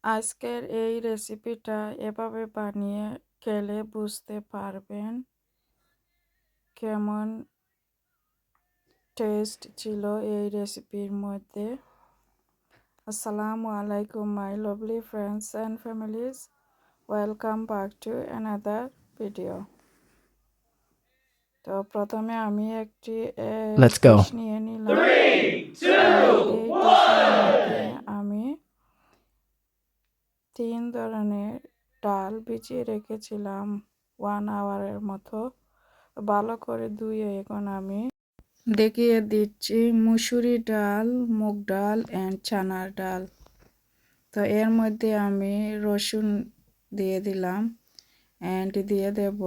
আজকের এই রেসিপিটা এভাবে বানিয়ে খেলে বুঝতে পারবেন কেমন টেস্ট ছিল এই রেসিপির মধ্যে। আসসালামু আলাইকুম my lovely friends and families, welcome back to another video. তো প্রথমে আমি একটি Let's go. ডিশ নিয়ে নিলাম। 3, 2, এই ডিশের মধ্যে 1. আমি 3 ধরনের ডাল ভিজিয়ে রেখেছিলাম 1 আওয়ারের মতো। ভালো করে ধুয়ে এখন আমি দেখিয়ে দিচ্ছি মুসুরি ডাল, মুগ ডাল অ্যান্ড চানার ডাল। তো এর মধ্যে আমি রসুন দিয়ে দিলাম অ্যান্ড দিয়ে দেব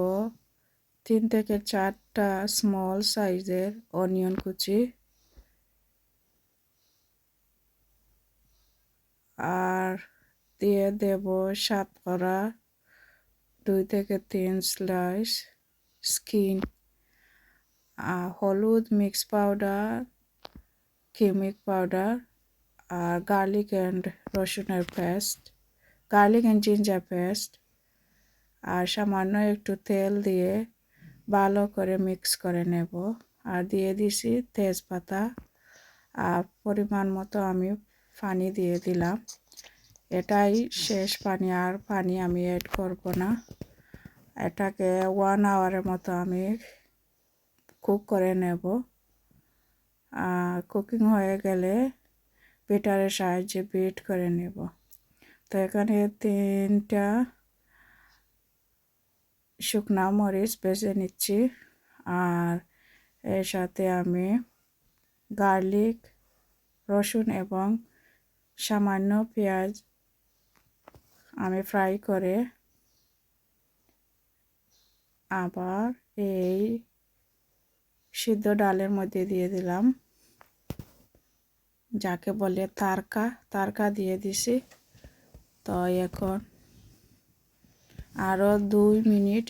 3 থেকে 4টা স্মল সাইজের অনিয়ন কুচি, আর দিয়ে দেব শতকরা 2 থেকে 3 স্লাইস স্কিন, হলুদ, মিক্স পাউডার, কিমিক পাউডার, আর গার্লিক অ্যান্ড রসুনের paste, garlic and ginger paste, আর সামান্য একটু তেল দিয়ে ভালো করে মিক্স করে নেব। আর দিয়ে দিছি তেজপাতা, আর পরিমাণ মতো আমি পানি দিয়ে দিলাম। এটাই শেষ পানি, আর পানি আমি অ্যাড করব না। এটাকে 1 আওয়ারের মতো আমি কুক করে নেব। কুকিং হয়ে গেলে বিটারের সাহায্যে বিট করে নেব। তো এখানে 3টা শুকনা মরিচ বেজে নিচ্ছি, আর এর সাথে আমি গার্লিক, রসুন এবং সামান্য পেঁয়াজ আমি ফ্রাই করে আবার এই সিদ্ধ ডালের মধ্যে দিয়ে দিলাম, যাকে বলে তারকা দিয়ে দিছি। তো এখন আরও 2 মিনিট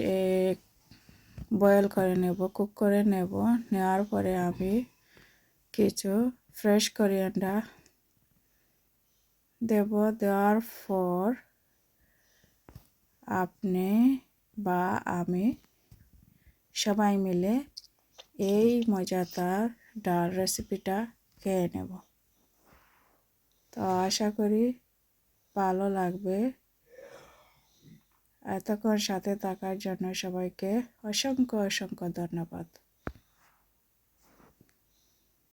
বয়েল করে নেব, কুক করে নেব। নেওয়ার পরে আমি কিছু ফ্রেশ কোরিয়ান্ডার দেব। দেওয়ার পর আপনি বা আমি সবাই মিলে এই মজাদার ডাল রেসিপিটা খেয়ে নেব। তো আশা করি ভালো লাগবে। এতক্ষণ সাথে থাকার জন্য সবাইকে অসংখ্য ধন্যবাদ।